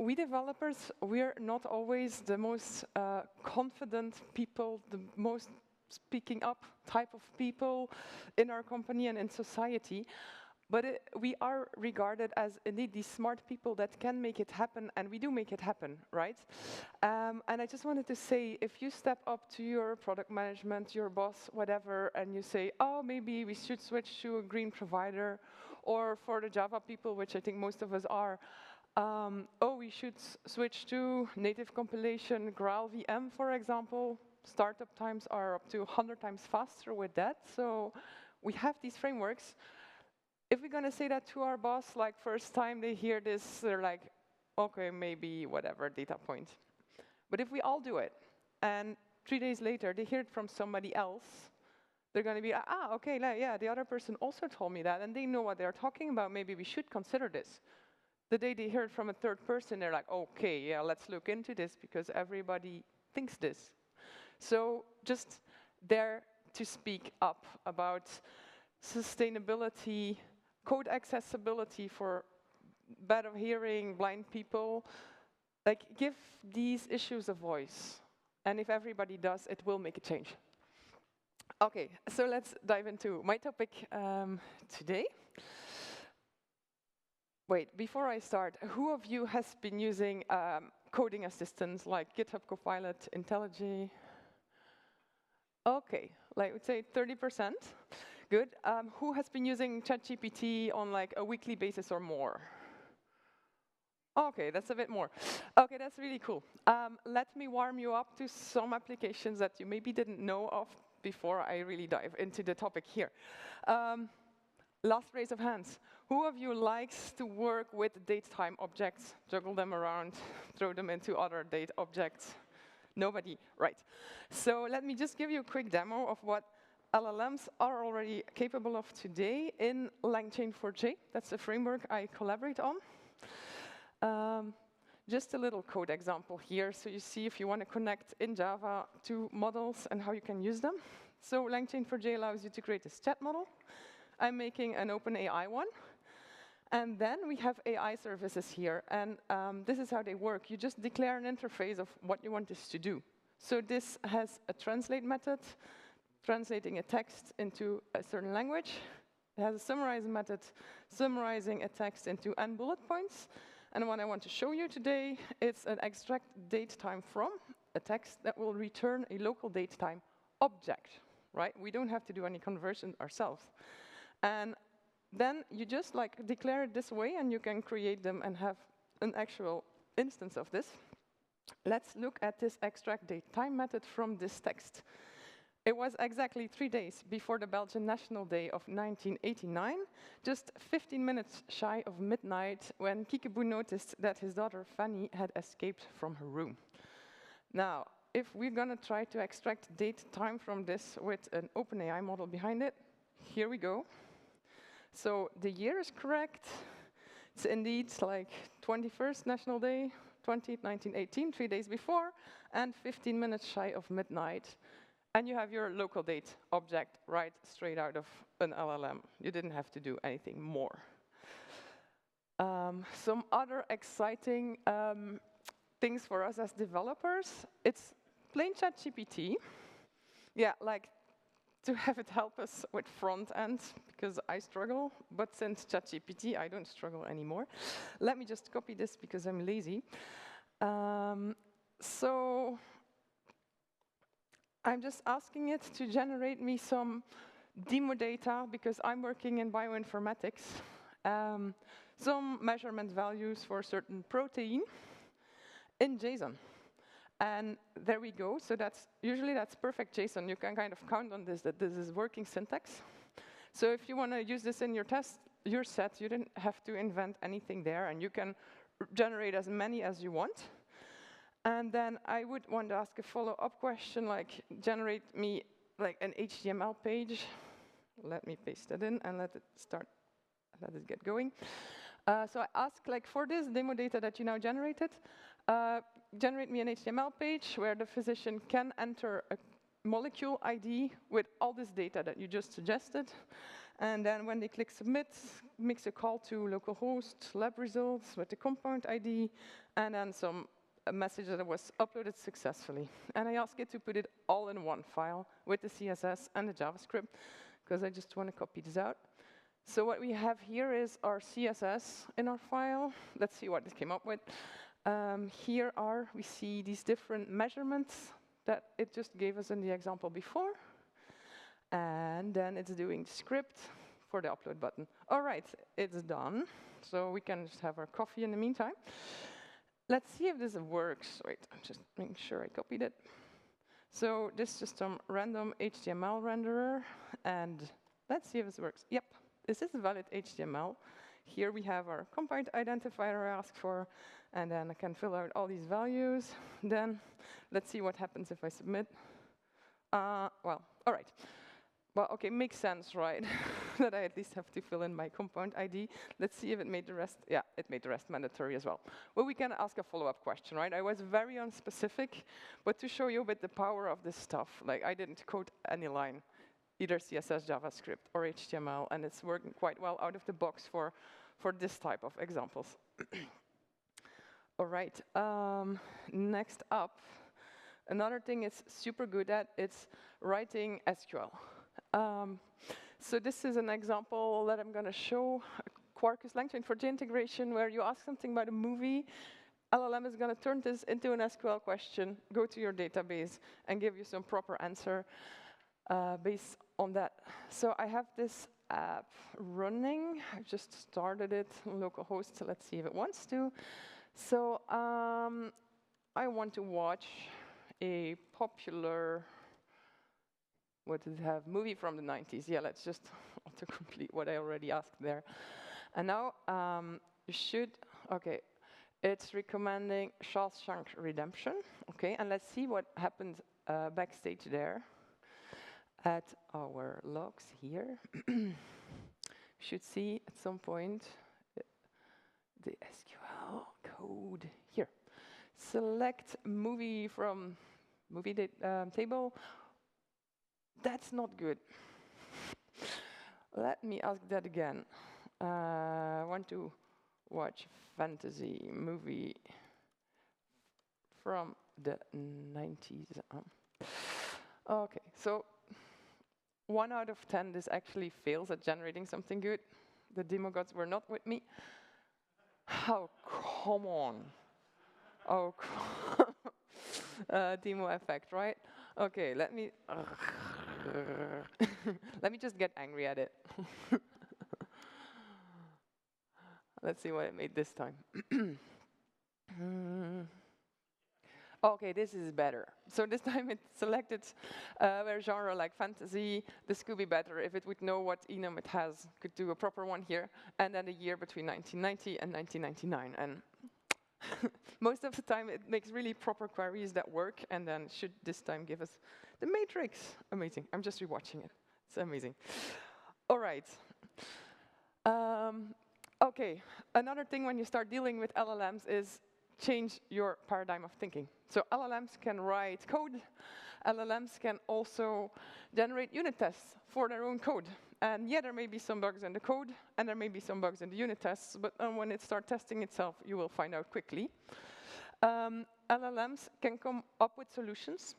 we developers, we're not always the most confident people, the most speaking up type of people in our company and in society. But we are regarded as indeed these smart people that can make it happen, and we do make it happen, right? And I just wanted to say, if you step up to your product management, your boss, whatever, and you say, oh, maybe we should switch to a green provider, or for the Java people, which I think most of us are, oh, we should switch to native compilation, Graal VM, for example. Startup times are up to 100 times faster with that, so we have these frameworks. If we're going to say that to our boss, like first time they hear this, they're like, okay, maybe whatever, data point. But if we all do it, and 3 days later they hear it from somebody else, they're going to be, okay, yeah, the other person also told me that, and they know what they're talking about, maybe we should consider this. The day they hear it from a third person, they're like, okay, yeah, let's look into this, because everybody thinks this. So just dare to speak up about sustainability, code accessibility for bad of hearing, blind people. Like, give these issues a voice. And if everybody does, it will make a change. Okay, so let's dive into my topic today. Wait, before I start, who of you has been using coding assistants like GitHub Copilot, IntelliJ? Okay, like, I would say 30%. Good. Who has been using ChatGPT on like a weekly basis or more? Okay, that's a bit more. Okay, that's really cool. Let me warm you up to some applications that you maybe didn't know of before I really dive into the topic here. Last raise of hands. Who of you likes to work with date-time objects, juggle them around, throw them into other date objects? Nobody, right. So let me just give you a quick demo of what LLMs are already capable of today in LangChain4j. That's the framework I collaborate on. Just a little code example here, so you see if you want to connect in Java to models and how you can use them. So LangChain4j allows you to create this chat model. I'm making an OpenAI one. And then we have AI services here, and this is how they work. You just declare an interface of what you want this to do. So this has a translate method, translating a text into a certain language. It has a summarize method, summarizing a text into n bullet points. And what I want to show you today is an extract date time from a text that will return a local date time object, right? We don't have to do any conversion ourselves. And then you just like declare it this way, and you can create them and have an actual instance of this. Let's look at this extract date time method from this text. It was exactly 3 days before the Belgian National Day of 1989, just 15 minutes shy of midnight, when Kiekeboe noticed that his daughter Fanny had escaped from her room. Now, if we're going to try to extract date time from this with an OpenAI model behind it, here we go. So the year is correct. It's indeed like 21st National Day, 1918, 3 days before, and 15 minutes shy of midnight. And you have your local date object right straight out of an LLM. You didn't have to do anything more. Some other exciting things for us as developers, it's plain ChatGPT. Yeah, like to have it help us with front end, because I struggle, but since ChatGPT, I don't struggle anymore. Let me just copy this because I'm lazy. So I'm just asking it to generate me some demo data, because I'm working in bioinformatics, some measurement values for a certain protein in JSON. And there we go. So usually that's perfect JSON. You can kind of count on this, that this is working syntax. So if you want to use this in your test, your set, you didn't have to invent anything there, and you can generate as many as you want. And then I would want to ask a follow-up question, like generate me like an HTML page. Let me paste that in and let it get going. So I ask, like, for this demo data that you now generated, generate me an HTML page where the physician can enter a molecule ID with all this data that you just suggested. And then when they click submit, makes a call to localhost lab results with the compound ID, and then a message that it was uploaded successfully. And I ask it to put it all in one file with the CSS and the JavaScript, because I just want to copy this out. So what we have here is our CSS in our file. Let's see what it came up with. Here we see these different measurements that it just gave us in the example before. And then it's doing the script for the upload button. All right, it's done. So we can just have our coffee in the meantime. Let's see if this works. Wait, I'm just making sure I copied it. So this is just some random HTML renderer. And let's see if this works. Yep, this is a valid HTML. Here we have our compound identifier I asked for. And then I can fill out all these values. Then let's see what happens if I submit. Well, all right. Well, okay, makes sense, right? That I at least have to fill in my compound ID. Let's see if it made the rest. Yeah, it made the rest mandatory as well. Well, we can ask a follow-up question, right? I was very unspecific, but to show you a bit the power of this stuff, like I didn't code any line, either CSS, JavaScript, or HTML, and it's working quite well out of the box for this type of examples. All right, next up, another thing it's super good at, it's writing SQL. So this is an example that I'm going to show, Quarkus LangChain for J integration, where you ask something about a movie, LLM is going to turn this into an SQL question, go to your database, and give you some proper answer based on that. So I have this app running. I've just started it on localhost, so let's see if it wants to. So I want to watch a popular, what does it have, movie from the 90s. Yeah, let's just autocomplete what I already asked there. And now you should, okay, it's recommending Shawshank Redemption. Okay, and let's see what happened backstage there at our logs here. You should see at some point the SQL code here. Select movie from movie table. That's not good. Let me ask that again. I want to watch fantasy movie from the 90s. Okay, so 1 out of 10, this actually fails at generating something good. The demo gods were not with me. Oh, come on. Oh, demo effect, right? Okay, let me let me just get angry at it. Let's see what it made this time. Okay, this is better. So this time it selected where genre like fantasy. This could be better if it would know what enum it has. Could do a proper one here, and then the year between 1990 and 1999. And most of the time it makes really proper queries that work, and then should this time give us the matrix. Amazing. I'm just rewatching it. It's amazing. All right. Okay, another thing when you start dealing with LLMs is change your paradigm of thinking. So LLMs can write code. LLMs can also generate unit tests for their own code. And yeah, there may be some bugs in the code, and there may be some bugs in the unit tests, but when it starts testing itself, you will find out quickly. LLMs can come up with solutions,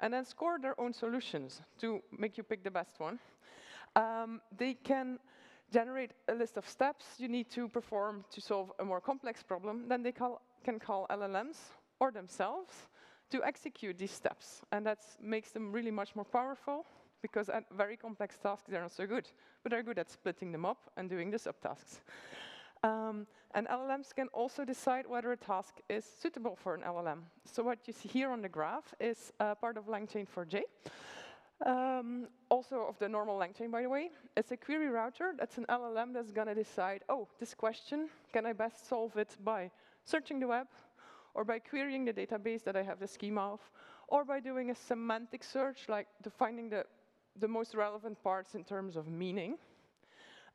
and then score their own solutions to make you pick the best one. They can generate a list of steps you need to perform to solve a more complex problem. Then they can call LLMs or themselves to execute these steps. And that makes them really much more powerful, because at very complex tasks, they're not so good. But they're good at splitting them up and doing the subtasks. And LLMs can also decide whether a task is suitable for an LLM. So what you see here on the graph is part of LangChain for J. Also of the normal LangChain, by the way. It's a query router. That's an LLM that's going to decide, oh, this question, can I best solve it by searching the web, or by querying the database that I have the schema of, or by doing a semantic search, like finding the most relevant parts in terms of meaning.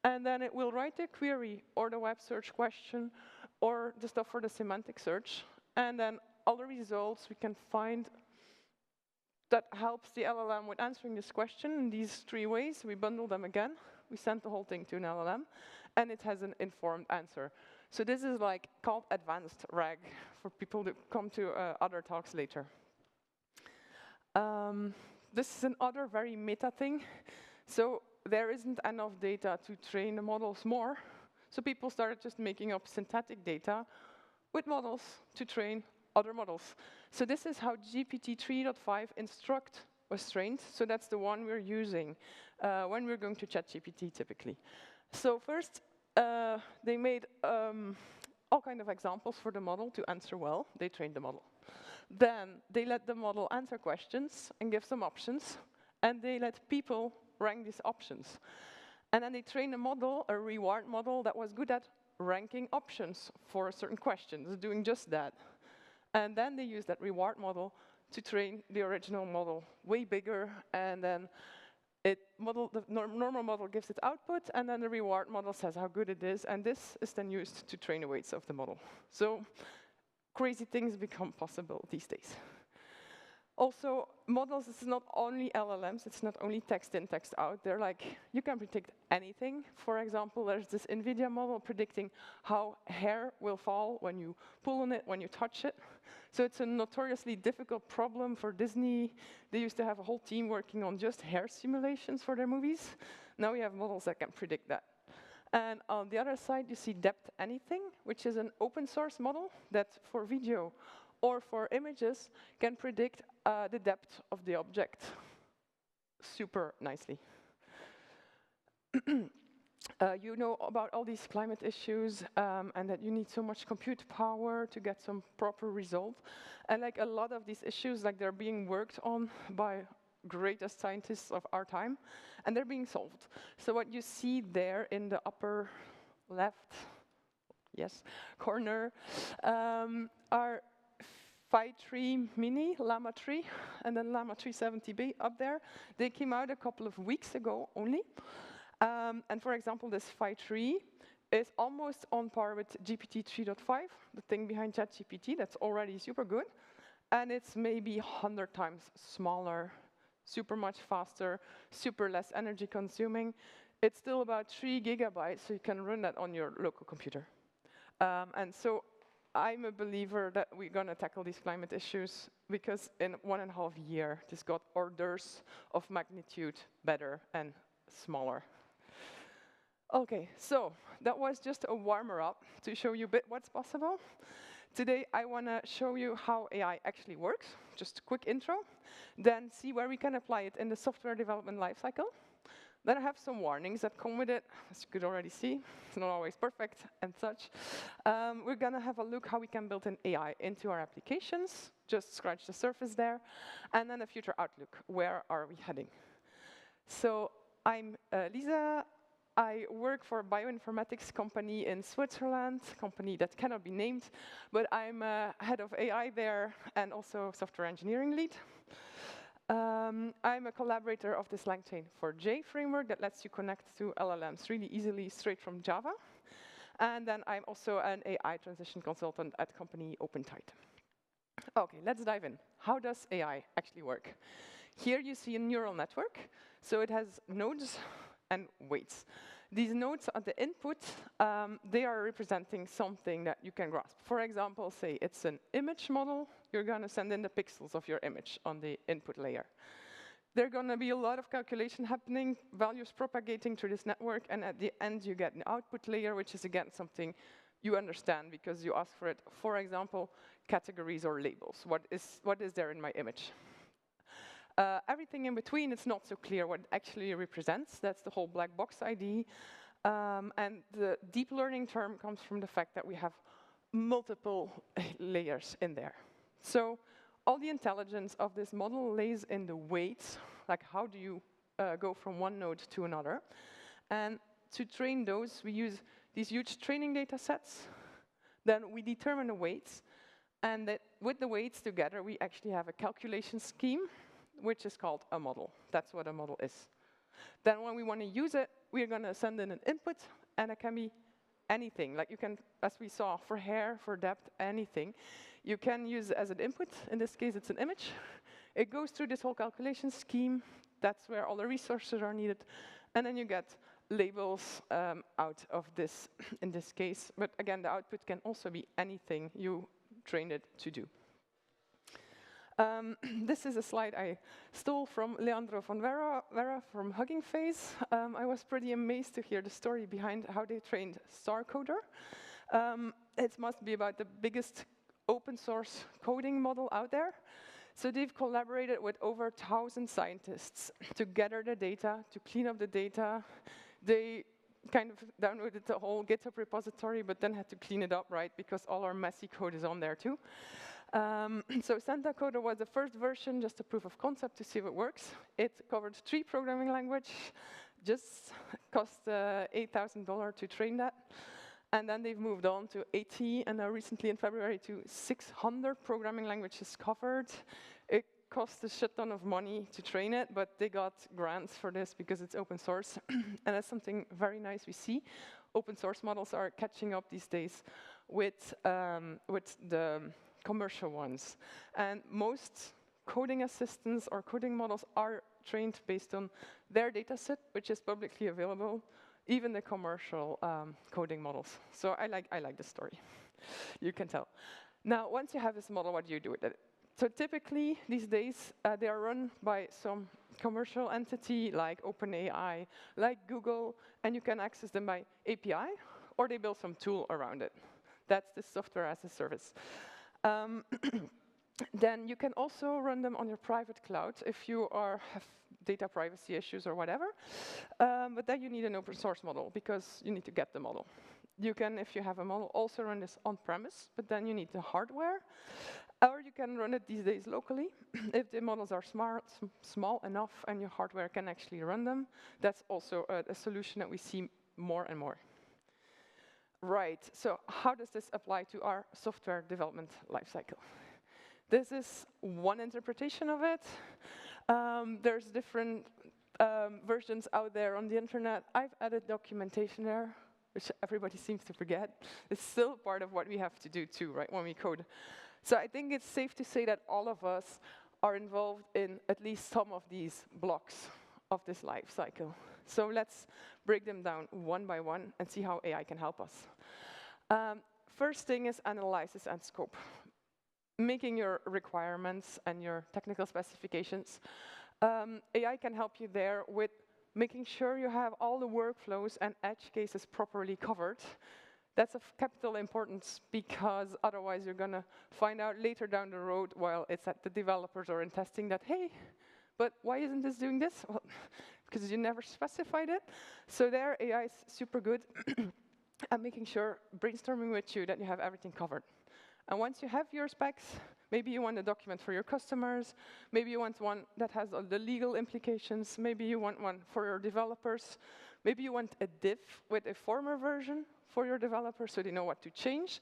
And then it will write the query or the web search question or the stuff for the semantic search. And then all the results we can find that helps the LLM with answering this question in these 3 ways. We bundle them again. We send the whole thing to an LLM, and it has an informed answer. So this is like called advanced RAG for people to come to other talks later. This is another very meta thing. So there isn't enough data to train the models more. So people started just making up synthetic data with models to train other models. So this is how GPT 3.5 Instruct was trained. So that's the one we're using when we're going to ChatGPT typically. So first, they made all kinds of examples for the model to answer well. They trained the model. Then they let the model answer questions and give some options. And they let people rank these options. And then they trained a model, a reward model, that was good at ranking options for certain questions, doing just that. And then they used that reward model to train the original model way bigger, and then the normal model gives its output, and then the reward model says how good it is, and this is then used to train the weights of the model. So crazy things become possible these days. Also, models, it's not only LLMs, it's not only text in, text out. They're like, you can predict anything. For example, there's this NVIDIA model predicting how hair will fall when you pull on it, when you touch it. So it's a notoriously difficult problem for Disney. They used to have a whole team working on just hair simulations for their movies. Now we have models that can predict that. And on the other side, you see Depth Anything, which is an open source model that for video or for images can predict the depth of the object super nicely. You know about all these climate issues and that you need so much compute power to get some proper result. And like a lot of these issues, like they're being worked on by greatest scientists of our time, and they're being solved. So what you see there in the upper left, yes, corner are Phi 3 Mini, Llama 3, and then Llama 370B up there. They came out a couple of weeks ago only. And for example, this Phi 3 is almost on par with GPT 3.5, the thing behind ChatGPT. That's already super good. And it's maybe 100 times smaller, super much faster, super less energy consuming. It's still about 3 gigabytes, so you can run that on your local computer. And so I'm a believer that we're going to tackle these climate issues because in 1.5 years, this got orders of magnitude better and smaller. Okay, so that was just a warmer up to show you a bit what's possible. Today, I want to show you how AI actually works, just a quick intro, then see where we can apply it in the software development lifecycle. Then I have some warnings that come with it. As you could already see, it's not always perfect and such. We're going to have a look how we can build an AI into our applications, just scratch the surface there, and then a future outlook. Where are we heading? So I'm Lize. I work for a bioinformatics company in Switzerland, company that cannot be named, but I'm head of AI there and also software engineering lead. I'm a collaborator of this LangChain4j framework that lets you connect to LLMs really easily straight from Java. And then I'm also an AI transition consultant at company OpenTide. Okay, let's dive in. How does AI actually work? Here you see a neural network. So it has nodes and weights. These nodes at the input, they are representing something that you can grasp. For example, say it's an image model. You're going to send in the pixels of your image on the input layer. There are going to be a lot of calculation happening, values propagating through this network, and at the end you get an output layer, which is again something you understand because you ask for it. For example, categories or labels. What is there in my image? Everything in between, it's not so clear what it actually represents. That's the whole black box idea. And the deep learning term comes from the fact that we have multiple layers in there. So all the intelligence of this model lays in the weights, like how do you go from one node to another. And to train those, we use these huge training data sets. Then we determine the weights. And that with the weights together, we actually have a calculation scheme, which is called a model. That's what a model is. Then when we want to use it, we're going to send in an input, and it can be anything. Like you can, as we saw, for hair, for depth, anything. You can use it as an input. In this case, it's an image. It goes through this whole calculation scheme. That's where all the resources are needed. And then you get labels out of this, in this case. But again, the output can also be anything you trained it to do. This is a slide I stole from Leandro von Vera from Hugging Face. I was pretty amazed to hear the story behind how they trained StarCoder. It must be about the biggest open source coding model out there. So they've collaborated with over 1,000 scientists to gather the data, to clean up the data. They kind of downloaded the whole GitHub repository, but then had to clean it up, right? Because all our messy code is on there too. So SentaCoder was the first version, just a proof of concept to see if it works. It covered 3 programming languages, just cost $8,000 to train that. And then they've moved on to 80, and now recently in February to 600 programming languages covered. It cost a shit ton of money to train it, but they got grants for this because it's open source. And that's something very nice we see. Open source models are catching up these days with the commercial ones. And most coding assistants or coding models are trained based on their dataset, which is publicly available, even the commercial coding models. So I like the story. You can tell. Now, once you have this model, what do you do with it? So typically, these days, they are run by some commercial entity like OpenAI, like Google, and you can access them by API, or they build some tool around it. That's the software as a service. Then you can also run them on your private cloud if you have data privacy issues or whatever. But then you need an open source model because you need to get the model. You can, if you have a model, also run this on-premise, but then you need the hardware. Or you can run it these days locally. If the models are small enough and your hardware can actually run them, that's also a solution that we see more and more. Right, so how does this apply to our software development lifecycle? This is one interpretation of it. There's different versions out there on the internet. I've added documentation there, which everybody seems to forget. It's still part of what we have to do too, right, when we code. So I think it's safe to say that all of us are involved in at least some of these blocks of this life cycle. So let's break them down one by one and see how AI can help us. First thing is analysis and scope. Making your requirements and your technical specifications. AI can help you there with making sure you have all the workflows and edge cases properly covered. That's of capital importance because otherwise you're going to find out later down the road while it's at the developers or in testing that, hey, but why isn't this doing this? Well, because you never specified it. So there, AI is super good at making sure, brainstorming with you, that you have everything covered. And once you have your specs, maybe you want a document for your customers, maybe you want one that has all the legal implications, maybe you want one for your developers, maybe you want a diff with a former version for your developers so they know what to change.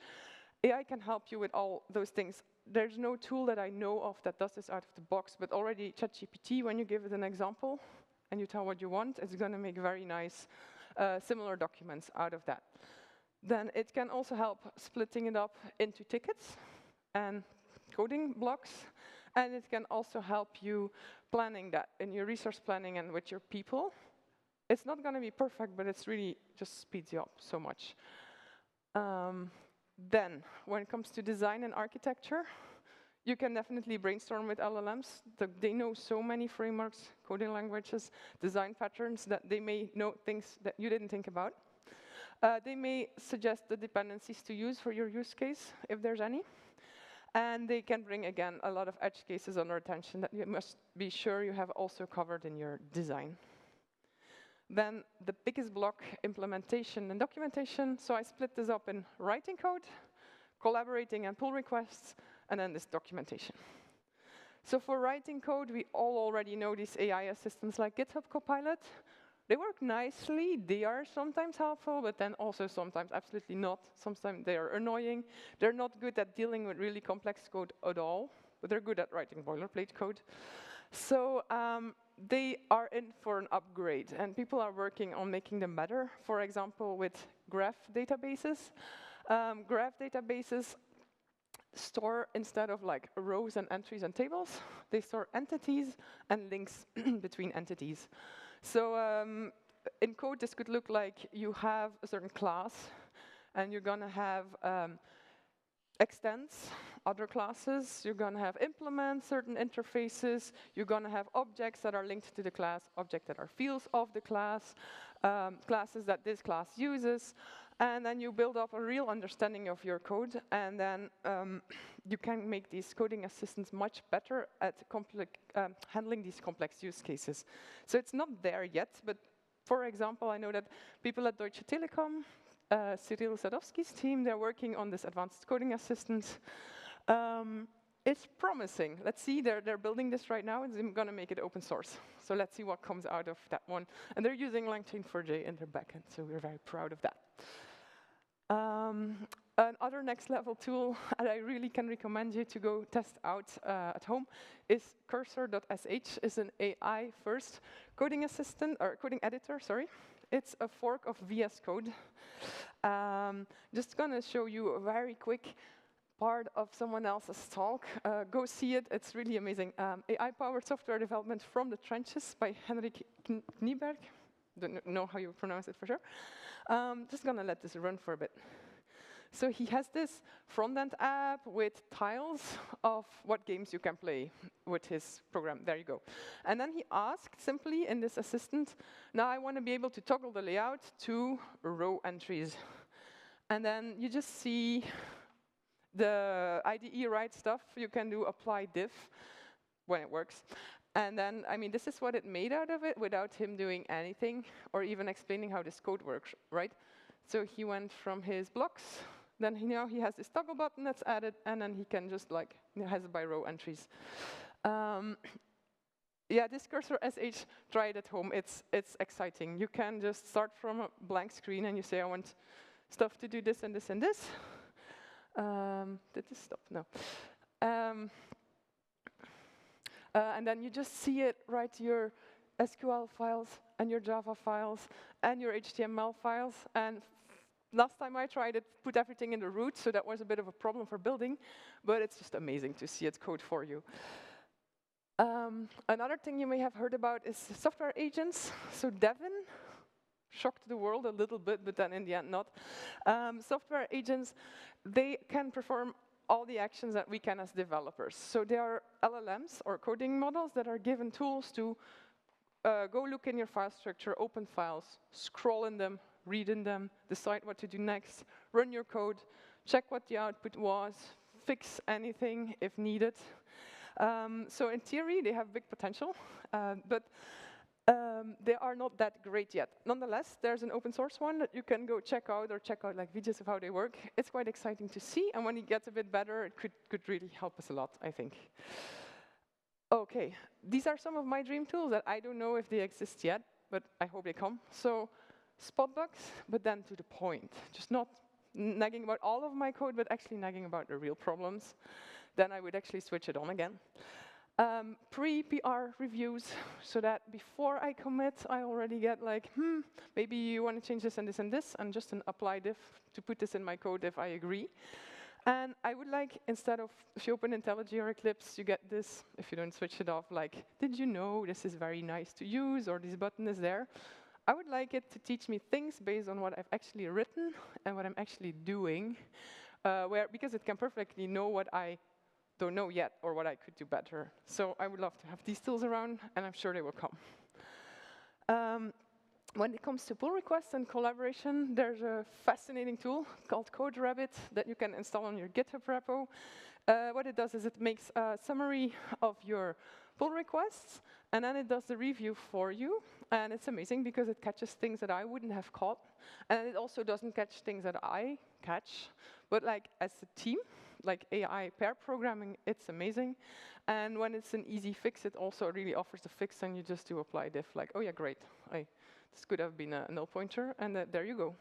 AI can help you with all those things. There's no tool that I know of that does this out of the box, but already ChatGPT, when you give it an example and you tell what you want, it's going to make very nice similar documents out of that. Then it can also help splitting it up into tickets and coding blocks, and it can also help you planning that in your resource planning and with your people. It's not going to be perfect, but it's really just speeds you up so much. Then, when it comes to design and architecture, you can definitely brainstorm with LLMs. They know so many frameworks, coding languages, design patterns that they may know things that you didn't think about. They may suggest the dependencies to use for your use case, if there's any. And they can bring, again, a lot of edge cases under attention that you must be sure you have also covered in your design. Then the biggest block, implementation and documentation. So I split this up in writing code, collaborating and pull requests, and then this documentation. So for writing code, we all already know these AI assistants like GitHub Copilot. They work nicely. They are sometimes helpful, but then also sometimes absolutely not. Sometimes they are annoying. They're not good at dealing with really complex code at all, but they're good at writing boilerplate code. So they are in for an upgrade, and people are working on making them better. For example, with graph databases. Graph databases store, instead of like rows and entries and tables, they store entities and links between entities. So in code, this could look like you have a certain class, and you're going to have extends, other classes, you're going to have implements, certain interfaces, you're going to have objects that are linked to the class, objects that are fields of the class, classes that this class uses, and then you build up a real understanding of your code, and then you can make these coding assistants much better at handling these complex use cases. So it's not there yet, but for example, I know that people at Deutsche Telekom, Cyril Sadowski's team, they're working on this advanced coding assistant. It's promising. Let's see, they're building this right now, and they're going to make it open source. So let's see what comes out of that one. And they're using LangChain4j in their backend, so we're very proud of that. Another next level tool that I really can recommend you to go test out at home is cursor.sh. Is an AI first coding assistant, or coding editor, sorry. It's a fork of VS Code. Just gonna show you a very quick part of someone else's talk. Go see it, it's really amazing. AI-powered software development from the trenches by Henrik Knieberg. Don't know how you pronounce it for sure. Just gonna let this run for a bit. So he has this front-end app with tiles of what games you can play with his program. There you go. And then he asked simply in this assistant, now I want to be able to toggle the layout to row entries. And then you just see the IDE write stuff. You can do apply diff when it works. And then, I mean, this is what it made out of it without him doing anything or even explaining how this code works, right? So he went from his blocks. Then now he has this toggle button that's added, and then he can just like, has it by row entries. Yeah, this cursor sh, try it at home. It's exciting. You can just start from a blank screen and you say, I want stuff to do this and this and this. Did this stop? No. And then you just see it write your SQL files and your Java files and your HTML files. And last time I tried it, put everything in the root, so that was a bit of a problem for building, but it's just amazing to see it code for you. Another thing you may have heard about is software agents. So Devin shocked the world a little bit, but then in the end not. Software agents, they can perform all the actions that we can as developers. So they are LLMs or coding models that are given tools to go look in your file structure, open files, scroll in them, read in them, decide what to do next, run your code, check what the output was, fix anything if needed. So in theory, they have big potential, but they are not that great yet. Nonetheless, there's an open source one that you can go check out or check out like videos of how they work. It's quite exciting to see, and when it gets a bit better, it could really help us a lot, I think. Okay, these are some of my dream tools that I don't know if they exist yet, but I hope they come. So spot bugs, but then to the point. Just not nagging about all of my code, but actually nagging about the real problems. Then I would actually switch it on again. Pre-PR reviews, so that before I commit, I already get like, maybe you want to change this and this and this, and just an apply diff to put this in my code if I agree. And I would like, instead of, if you open IntelliJ or Eclipse, you get this, if you don't switch it off, like, did you know this is very nice to use, or this button is there? I would like it to teach me things based on what I've actually written and what I'm actually doing, because it can perfectly know what I don't know yet or what I could do better. So I would love to have these tools around, and I'm sure they will come. When it comes to pull requests and collaboration, there's a fascinating tool called CodeRabbit that you can install on your GitHub repo. What it does is it makes a summary of your pull requests, and then it does the review for you. And it's amazing because it catches things that I wouldn't have caught. And it also doesn't catch things that I catch. But like as a team, like AI pair programming, it's amazing. And when it's an easy fix, it also really offers the fix, and you just do apply diff, like, oh yeah, great. This could have been a null pointer, and there you go.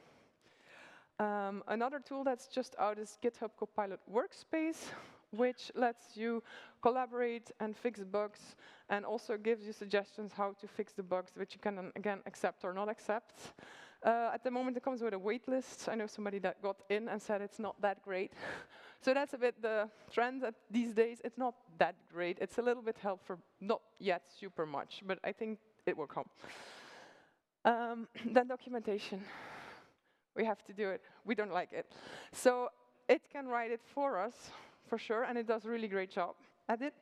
Another tool that's just out is GitHub Copilot Workspace, which lets you collaborate and fix bugs, and also gives you suggestions how to fix the bugs, which you can, again, accept or not accept. At the moment, it comes with a wait list. I know somebody that got in and said it's not that great. So that's a bit the trend that these days. It's not that great. It's a little bit helpful, not yet super much, but I think it will come. Then documentation. We have to do it. We don't like it. So it can write it for us, for sure, and it does a really great job at it.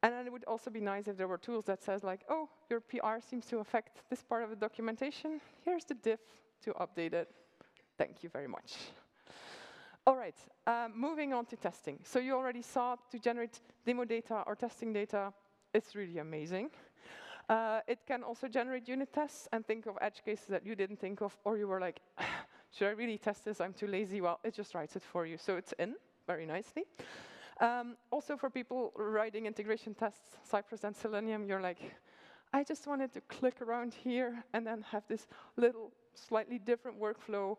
And then it would also be nice if there were tools that says like, oh, your PR seems to affect this part of the documentation. Here's the diff to update it. Thank you very much. All right, moving on to testing. So you already saw to generate demo data or testing data, it's really amazing. It can also generate unit tests and think of edge cases that you didn't think of, or you were like, should I really test this? I'm too lazy. Well, it just writes it for you. So it's in very nicely. Also for people writing integration tests, Cypress and Selenium, you're like, I just wanted to click around here and then have this little slightly different workflow,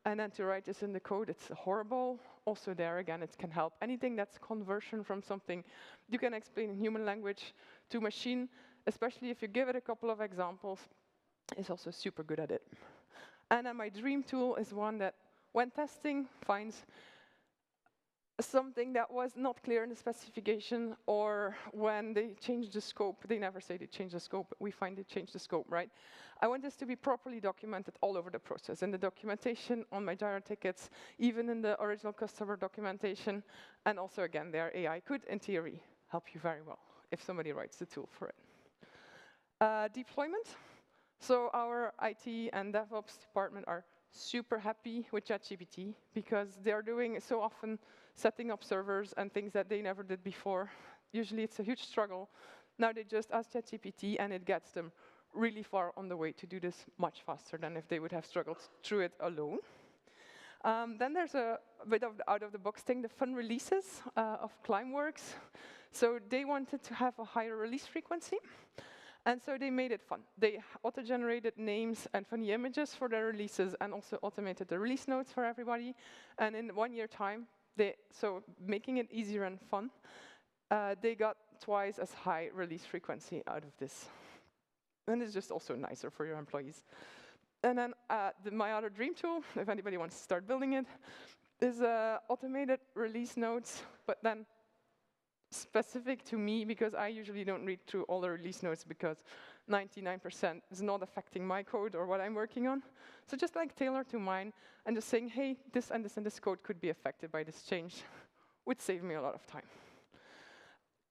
and then to write this in the code, it's horrible. Also there again, it can help. Anything that's conversion from something you can explain in human language to machine, especially if you give it a couple of examples, is also super good at it. And then my dream tool is one that, when testing, finds something that was not clear in the specification, or when they change the scope, they never say they change the scope, we find they change the scope, right? I want this to be properly documented all over the process, in the documentation, on my Jira tickets, even in the original customer documentation, and also again, their AI could, in theory, help you very well if somebody writes the tool for it. Deployment. So our IT and DevOps department are super happy with ChatGPT because they are doing so often setting up servers and things that they never did before. Usually it's a huge struggle. Now they just ask ChatGPT and it gets them really far on the way to do this much faster than if they would have struggled through it alone. Then there's a bit of the out-of-the-box thing, the fun releases of Climeworks. So they wanted to have a higher release frequency. And so they made it fun. They auto-generated names and funny images for their releases and also automated the release notes for everybody. And in 1 year time, so making it easier and fun, they got twice as high release frequency out of this. And it's just also nicer for your employees. And then my other dream tool, if anybody wants to start building it, is automated release notes, but then specific to me, because I usually don't read through all the release notes because 99% is not affecting my code or what I'm working on. So just like tailor to mine and just saying, hey, this and this and this code could be affected by this change would save me a lot of time.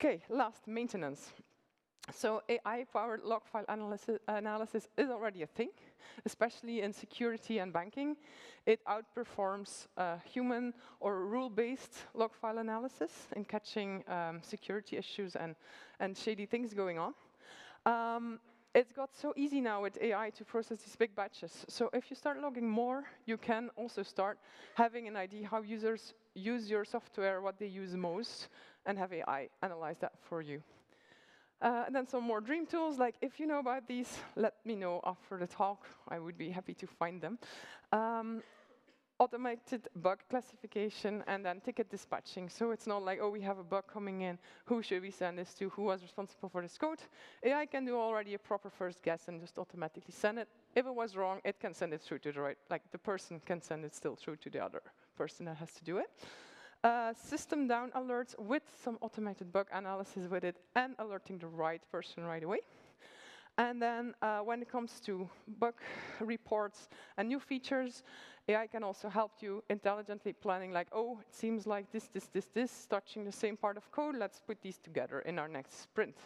Okay, last, maintenance. So AI-powered log file analysis is already a thing, especially in security and banking. It outperforms human or rule-based log file analysis in catching security issues and shady things going on. It's got so easy now with AI to process these big batches. So if you start logging more, you can also start having an idea how users use your software, what they use most, and have AI analyze that for you. And then some more dream tools, like if you know about these, let me know after the talk. I would be happy to find them. Automated bug classification and then ticket dispatching. So it's not like, oh, we have a bug coming in. Who should we send this to? Who was responsible for this code? AI can do already a proper first guess and just automatically send it. If it was wrong, it can send it through to the right, like the person can send it still through to the other person that has to do it. System down alerts with some automated bug analysis with it and alerting the right person right away. And then when it comes to bug reports and new features, AI can also help you intelligently planning like, oh, it seems like this, touching the same part of code. Let's put these together in our next sprint.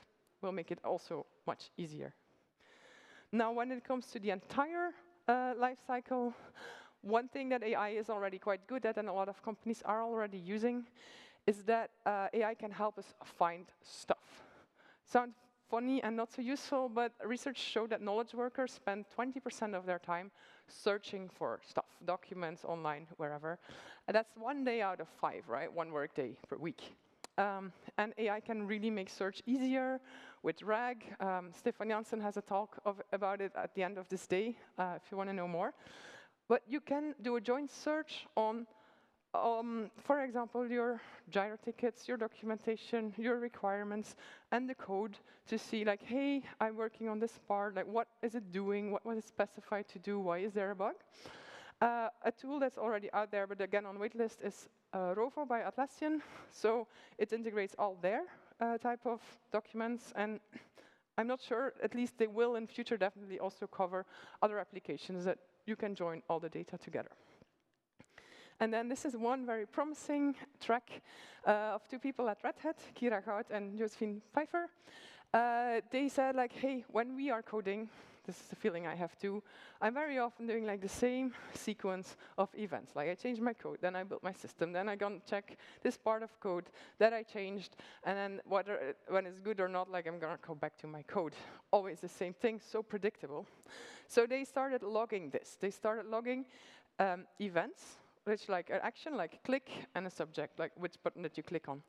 We'll make it also much easier. Now, when it comes to the entire life cycle, one thing that AI is already quite good at and a lot of companies are already using is that AI can help us find stuff. Sounds funny and not so useful, but research showed that knowledge workers spend 20% of their time searching for stuff, documents online, wherever. And that's 1 day out of 5, right? 1 work day per week. And AI can really make search easier with RAG. Stefan Janssen has a talk about it at the end of this day, if you want to know more. But you can do a joint search on, for example, your Jira tickets, your documentation, your requirements, and the code to see like, hey, I'm working on this part, like what is it doing, what was it specified to do, why is there a bug? A tool that's already out there, but again on waitlist, is Rovo by Atlassian. So it integrates all their type of documents, and I'm not sure, at least they will in future definitely also cover other applications that you can join all the data together. And then this is one very promising track of two people at Red Hat, Kira Gout and Josephine Pfeiffer. They said, like, hey, when we are coding, this is the feeling I have too, I'm very often doing like the same sequence of events. Like I change my code, then I build my system, then I gonna check this part of code that I changed, and then whether when it's good or not, like I'm gonna go back to my code. Always the same thing, so predictable. So they started logging this. They started logging events, which like an action, like click, and a subject, like which button did you click on.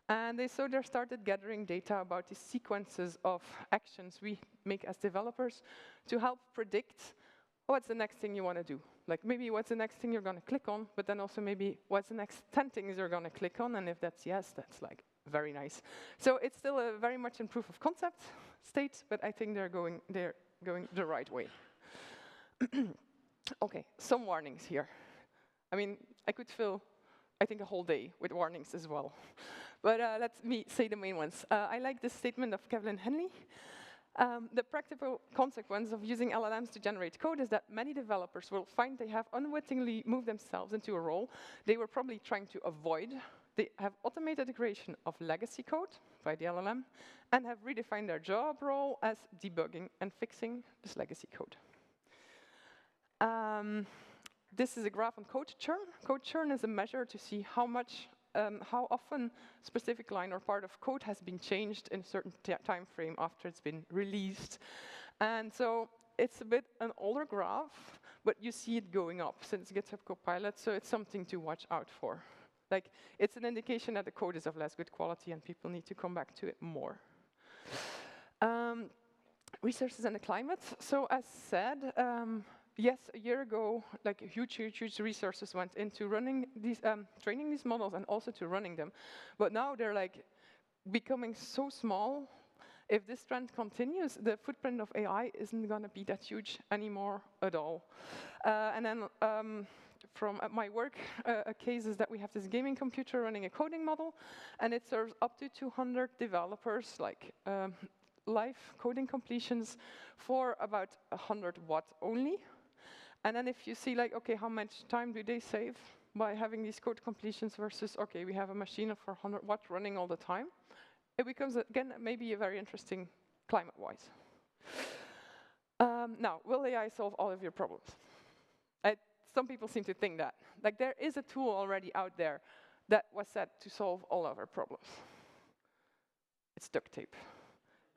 And they started gathering data about the sequences of actions we make as developers to help predict what's the next thing you want to do. Like maybe what's the next thing you're going to click on, but then also maybe what's the next 10 things you're going to click on, and if that's yes, that's like very nice. So it's still a very much in proof of concept state, but I think they're going the right way. Okay, some warnings here. I mean, I could fill, I think, a whole day with warnings as well. But let me say the main ones. I like this statement of Kevin Henley. The practical consequence of using LLMs to generate code is that many developers will find they have unwittingly moved themselves into a role they were probably trying to avoid. They have automated the creation of legacy code by the LLM and have redefined their job role as debugging and fixing this legacy code. This is a graph on code churn. Code churn is a measure to see how often a specific line or part of code has been changed in a certain time frame after it's been released. And so it's a bit an older graph, but you see it going up since GitHub Copilot, so it's something to watch out for. Like, it's an indication that the code is of less good quality and people need to come back to it more. Resources and the climate. So as said, yes, a year ago, like huge resources went into running these, training these models and also to running them. But now they're like becoming so small. If this trend continues, the footprint of AI isn't going to be that huge anymore at all. And then from my work, a case is that we have this gaming computer running a coding model, and it serves up to 200 developers, like live coding completions for about 100 watt only. And then if you see, like, okay, how much time do they save by having these code completions versus, okay, we have a machine of 400 watt running all the time, it becomes, again, maybe a very interesting climate-wise. Now, will AI solve all of your problems? Some people seem to think that. Like, there is a tool already out there that was set to solve all of our problems. It's duct tape.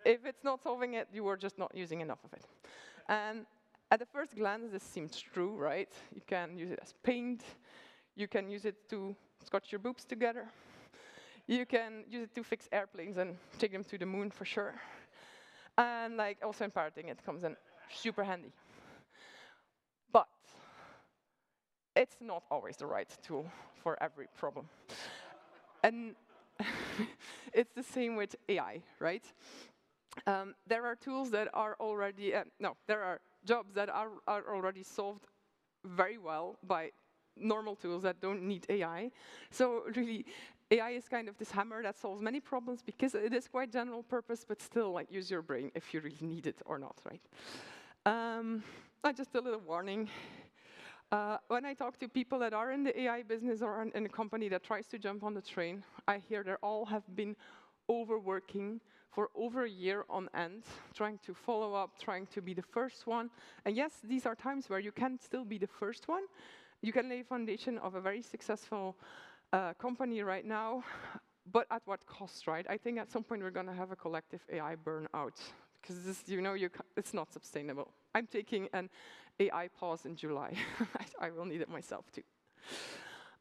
If it's not solving it, you were just not using enough of it. And at the first glance, this seems true, right? You can use it as paint. You can use it to scotch your boobs together. You can use it to fix airplanes and take them to the moon for sure. And like also in piloting, it comes in super handy. But it's not always the right tool for every problem. And it's the same with AI, right? There are tools that are already, there are jobs that are already solved very well by normal tools that don't need AI. So really, AI is kind of this hammer that solves many problems because it is quite general purpose, but still, like, use your brain if you really need it or not, right? Just a little warning. When I talk to people that are in the AI business or in a company that tries to jump on the train, I hear they all have been overworking for over a year on end, trying to follow up, trying to be the first one. And yes, these are times where you can still be the first one. You can lay foundation of a very successful company right now, but at what cost, right? I think at some point we're going to have a collective AI burnout, because this, it's not sustainable. I'm taking an AI pause in July. I will need it myself too.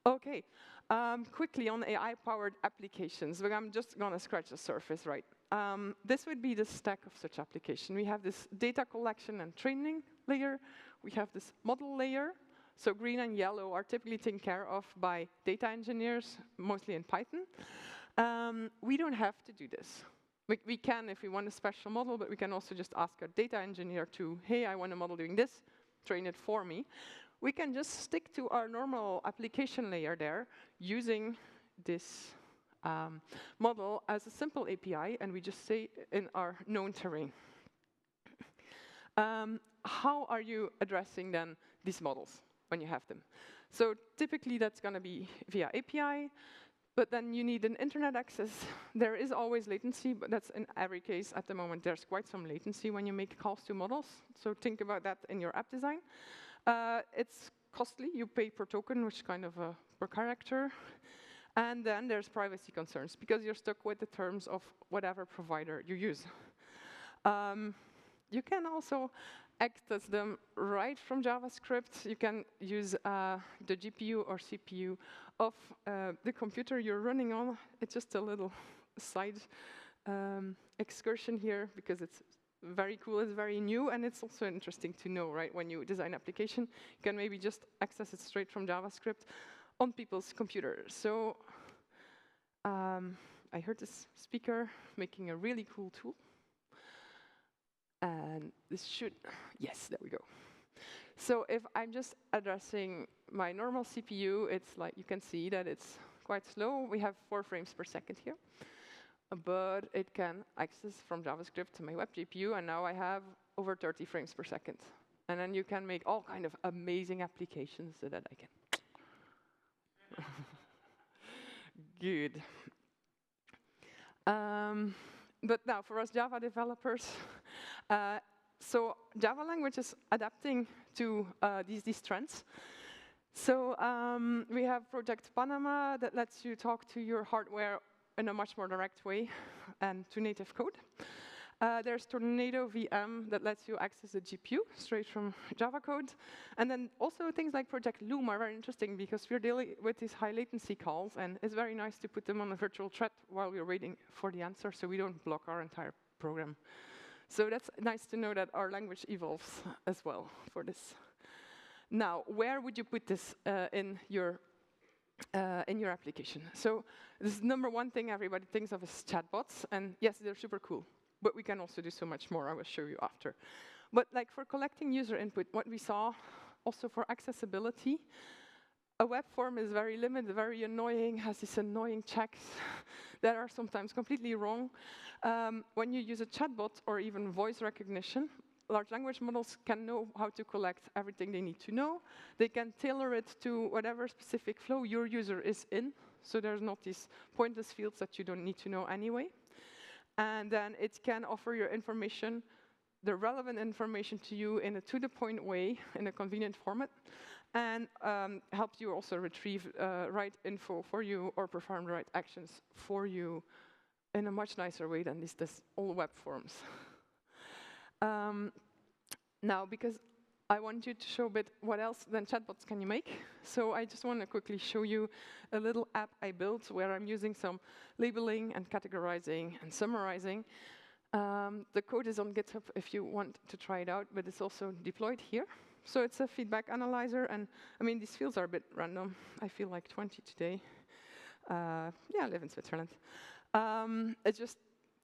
Okay, quickly on AI-powered applications, but I'm just going to scratch the surface, right? This would be the stack of such application. We have this data collection and training layer. We have this model layer. So green and yellow are typically taken care of by data engineers, mostly in Python. We don't have to do this. We can if we want a special model, but we can also just ask our data engineer to, hey, I want a model doing this, train it for me. we can just stick to our normal application layer there using this model as a simple API, and we just say in our known terrain. How are you addressing then these models when you have them? So typically that's going to be via API, but then you need an internet access. There is always latency, but that's in every case at the moment. There's quite some latency when you make calls to models, so think about that in your app design. It's costly. You pay per token, which is kind of per character. And then there's privacy concerns, because you're stuck with the terms of whatever provider you use. You can also access them right from JavaScript. You can use the GPU or CPU of the computer you're running on. It's just a little side excursion here, because it's very cool, it's very new, and it's also interesting to know, right? When you design application, you can maybe just access it straight from JavaScript on people's computers. So I heard this speaker making a really cool tool. And this should, yes, there we go. So if I'm just addressing my normal CPU, it's like, you can see that it's quite slow. We have 4 frames per second here. But it can access from JavaScript to my web GPU, and now I have over 30 frames per second. And then you can make all kind of amazing applications so that I can. Good. But now, for us Java developers, so Java language is adapting to these trends. So we have Project Panama that lets you talk to your hardware in a much more direct way and to native code. There's Tornado VM that lets you access the GPU straight from Java code. And then also things like Project Loom are very interesting, because we're dealing with these high latency calls, and it's very nice to put them on a virtual thread while we're waiting for the answer, so we don't block our entire program. So that's nice to know that our language evolves as well for this. Now, where would you put this in your application? So this is number one thing everybody thinks of is chatbots, and yes, they're super cool. But we can also do so much more. I will show you after. But like for collecting user input, what we saw also for accessibility, a web form is very limited, very annoying, has these annoying checks that are sometimes completely wrong. When you use a chatbot or even voice recognition, large language models can know how to collect everything they need to know. They can tailor it to whatever specific flow your user is in. So there's not these pointless fields that you don't need to know anyway. And then it can offer your information, the relevant information to you in a to-the-point way, in a convenient format, and help you also retrieve right info for you or perform the right actions for you in a much nicer way than this all web forms. Now, because I want you to show a bit what else than chatbots can you make. So I just want to quickly show you a little app I built where I'm using some labeling and categorizing and summarizing. The code is on GitHub if you want to try it out, but it's also deployed here. So it's a feedback analyzer, and I mean, these fields are a bit random. I feel like 20 today. Yeah, I live in Switzerland. It's just,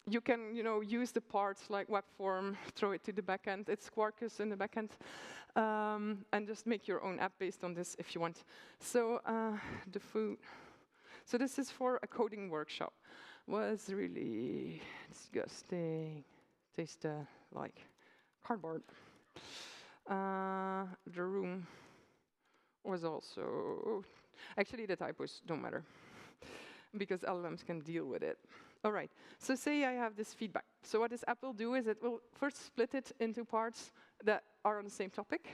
you can, use the parts like web form, throw it to the backend. It's Quarkus in the backend, and just make your own app based on this if you want. So the food. So this is for a coding workshop. Was really disgusting. Tastes like cardboard. The room was also, actually the typos don't matter, because LLMs can deal with it. All right, so say I have this feedback. So what this app will do is it will first split it into parts that are on the same topic,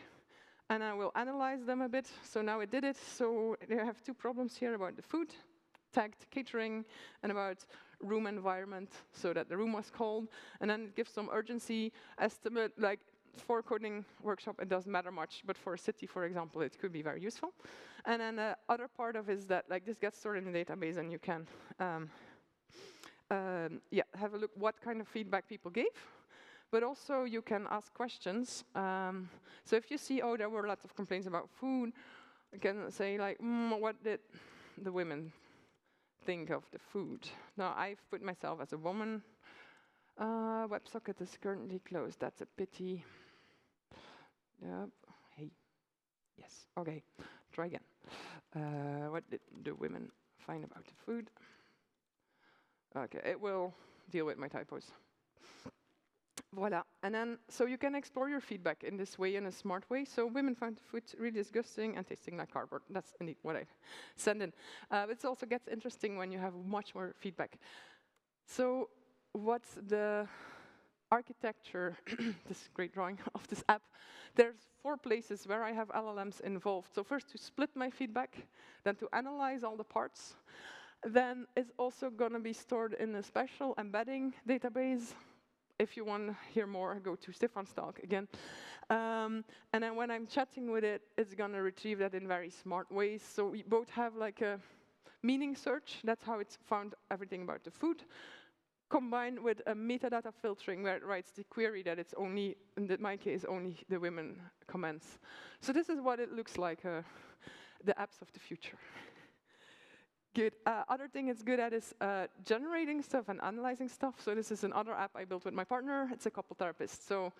and I will analyze them a bit. So now it did it. So I have 2 problems here about the food, tagged catering, and about room environment, so that the room was cold. And then it gives some urgency estimate, like for coding workshop, it doesn't matter much, but for a city, for example, it could be very useful. And then the other part of it is that like this gets stored in the database, and you can have a look what kind of feedback people gave, but also you can ask questions. So if you see, oh, there were lots of complaints about food, you can say like, what did the women think of the food? Now, I've put myself as a woman. WebSocket is currently closed. That's a pity. Yep. Hey. Yes, okay, try again. What did the women find about the food? Okay, it will deal with my typos. Voila, and then, so you can explore your feedback in this way, in a smart way. So women found the food really disgusting and tasting like cardboard. That's indeed what I send in. It also gets interesting when you have much more feedback. So what's the architecture, this great drawing of this app? There's 4 places where I have LLMs involved. So first to split my feedback, then to analyze all the parts. Then it's also going to be stored in a special embedding database. If you want to hear more, go to Stefan's talk again. And then when I'm chatting with it, it's going to retrieve that in very smart ways. So we both have like a meaning search. That's how it's found everything about the food, combined with a metadata filtering where it writes the query that it's only, in my case, only the women comments. So this is what it looks like, the apps of the future. Good. Other thing it's good at is generating stuff and analyzing stuff. So this is another app I built with my partner. It's a couple therapist. So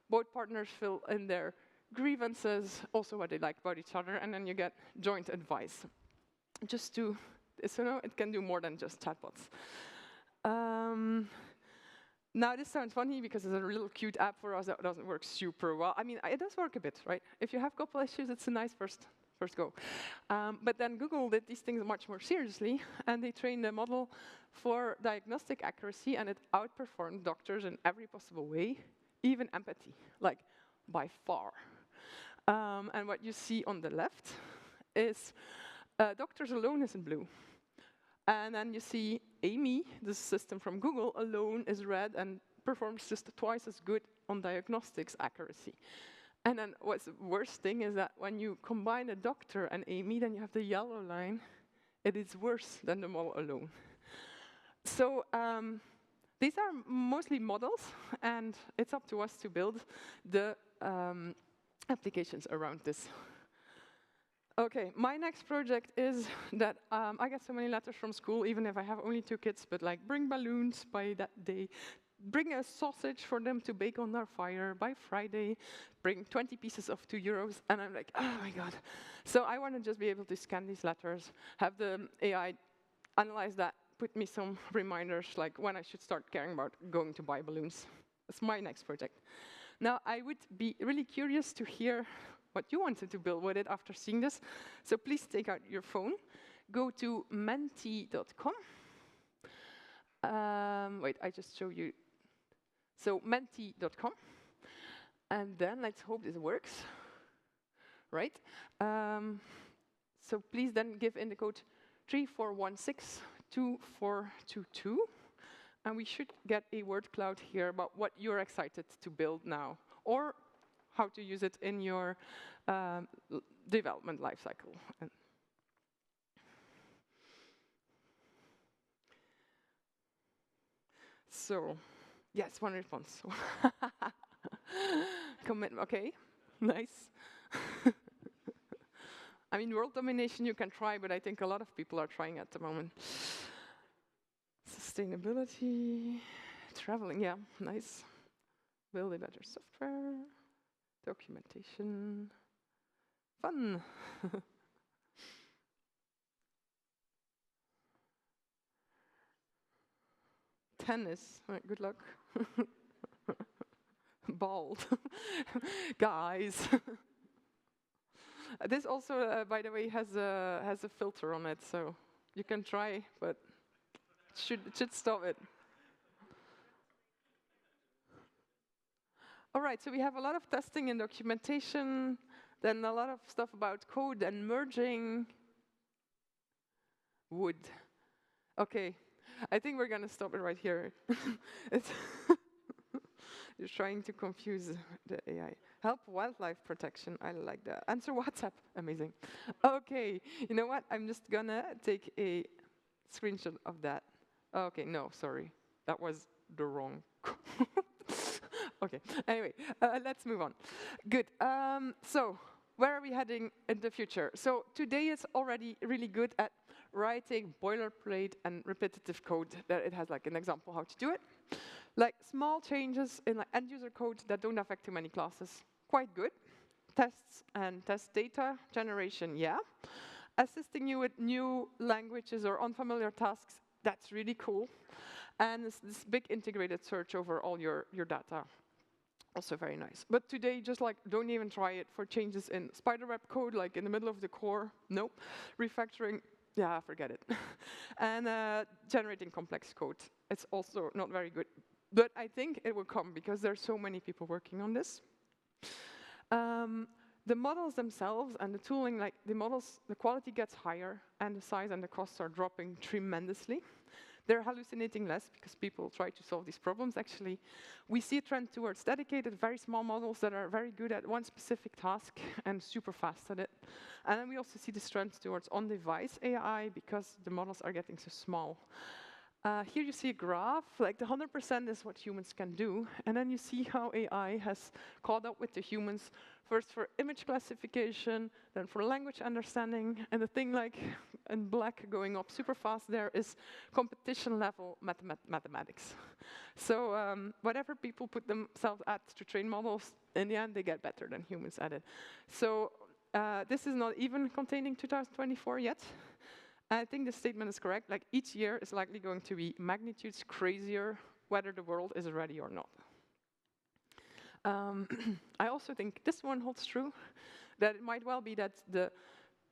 both partners fill in their grievances, also what they like about each other, and then you get joint advice. Just to, so now it can do more than just chatbots. Now this sounds funny because it's a little cute app for us that doesn't work super well. I mean, it does work a bit, right? If you have a couple issues, it's a nice first go. But then Google did these things much more seriously, and they trained the model for diagnostic accuracy, and it outperformed doctors in every possible way, even empathy, like by far. And what you see on the left is doctors alone is in blue. And then you see Amy, the system from Google, alone is red and performs just twice as good on diagnostics accuracy. And then what's the worst thing is that when you combine a doctor and Amy, then you have the yellow line. It is worse than the model alone. So these are mostly models, and it's up to us to build the applications around this. Okay, my next project is that I get so many letters from school, even if I have only 2 kids, but like bring balloons by that day, bring a sausage for them to bake on their fire by Friday, bring 20 pieces of €2, and I'm like, oh my God. So I want to just be able to scan these letters, have the AI analyze that, put me some reminders, like when I should start caring about going to buy balloons. That's my next project. Now, I would be really curious to hear what you wanted to build with it after seeing this. So please take out your phone, go to menti.com. Wait, I just show you. So menti.com. And then let's hope this works, right? So please then give in the code 34162422. And we should get a word cloud here about what you're excited to build now, or how to use it in your development lifecycle. So, yes, one response. Commitment, okay, nice. I mean, world domination you can try, but I think a lot of people are trying at the moment. Sustainability, traveling, yeah, nice. Build a better software, documentation, fun. Tennis, right, good luck. Bald, guys. This also, by the way, has a filter on it, so you can try, but it should stop it. All right, so we have a lot of testing and documentation, then a lot of stuff about code and merging. Wood. Okay, I think we're gonna stop it right here. You're trying to confuse the AI. Help wildlife protection, I like that. Answer WhatsApp, amazing. Okay, you know what? I'm just gonna take a screenshot of that. Okay, no, sorry. That was the wrong. Okay, anyway, let's move on. Good, so where are we heading in the future? So today it's already really good at writing boilerplate and repetitive code. That it has like an example how to do it. Like small changes in like end user code that don't affect too many classes, quite good. tests and test data generation, yeah. Assisting you with new languages or unfamiliar tasks, that's really cool. And this big integrated search over all your data, also very nice. But today, just like, don't even try it for changes in spiderweb code, like in the middle of the core. Nope. Refactoring, yeah, forget it. And generating complex code, it's also not very good. But I think it will come because there's so many people working on this. The models themselves and the tooling, like the models, the quality gets higher and the size and the costs are dropping tremendously. They're hallucinating less because people try to solve these problems. Actually, we see a trend towards dedicated, very small models that are very good at one specific task and super fast at it. And then we also see this trend towards on-device AI because the models are getting so small. Here you see a graph, like the 100% is what humans can do, and then you see how AI has caught up with the humans, first for image classification, then for language understanding, and the thing like in black going up super fast there is competition level mathematics. So whatever people put themselves at to train models, in the end they get better than humans at it. So this is not even containing 2024 yet. I think the statement is correct, like each year is likely going to be magnitudes crazier whether the world is ready or not. I also think this one holds true, that it might well be that the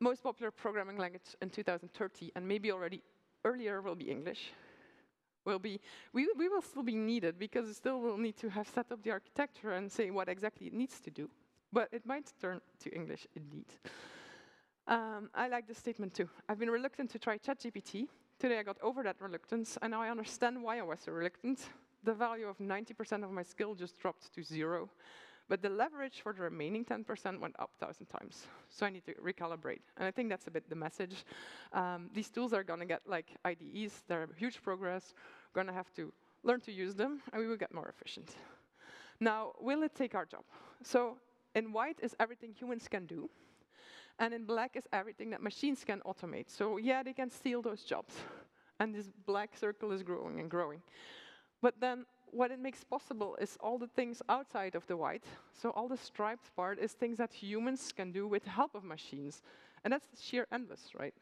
most popular programming language in 2030, and maybe already earlier, will be English. We will still be needed because it still will need to have set up the architecture and say what exactly it needs to do, but it might turn to English indeed. I like this statement too. I've been reluctant to try ChatGPT. Today I got over that reluctance, and now I understand why I was so reluctant. The value of 90% of my skill just dropped to 0, but the leverage for the remaining 10% went up 1,000 times. So I need to recalibrate, and I think that's a bit the message. These tools are gonna get like IDEs, they're huge progress, we're gonna have to learn to use them, and we will get more efficient. Now, will it take our job? So in white is everything humans can do, and in black is everything that machines can automate. So yeah, they can steal those jobs. And this black circle is growing and growing. But then what it makes possible is all the things outside of the white. So all the striped part is things that humans can do with the help of machines. And that's sheer endless, right?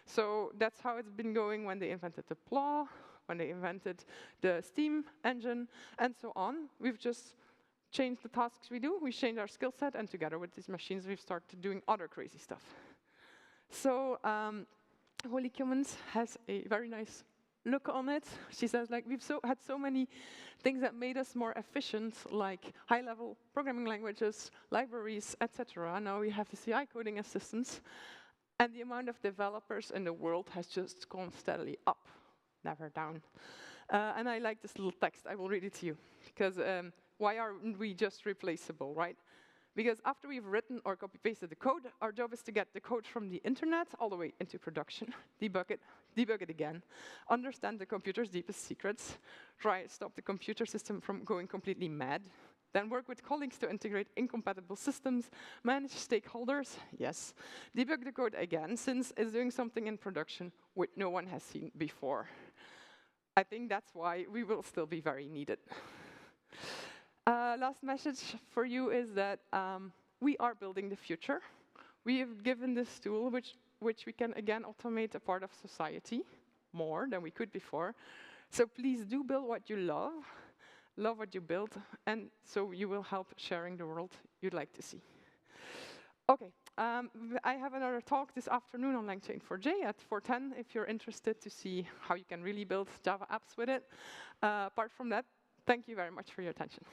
So that's how it's been going when they invented the plow, when they invented the steam engine, and so on. We've just changed the tasks we do, we changed our skill set, and together with these machines, we've started doing other crazy stuff. So Holy Humans has a very nice look on it. She says, like, we've had so many things that made us more efficient, like high-level programming languages, libraries, etc. Now we have the CI coding assistants, and the amount of developers in the world has just gone steadily up, never down. And I like this little text. I will read it to you, because why aren't we just replaceable, right? Because after we've written or copy-pasted the code, our job is to get the code from the internet all the way into production, debug it again, understand the computer's deepest secrets, try to stop the computer system from going completely mad, then work with colleagues to integrate incompatible systems, manage stakeholders, yes, debug the code again, since it's doing something in production which no one has seen before. I think that's why we will still be very needed. Last message for you is that we are building the future. We have given this tool, which we can again automate a part of society more than we could before. So please do build what you love what you build, and so you will help sharing the world you'd like to see. Okay, I have another talk this afternoon on LangChain4j at 4:10 if you're interested to see how you can really build Java apps with it. Apart from that, thank you very much for your attention.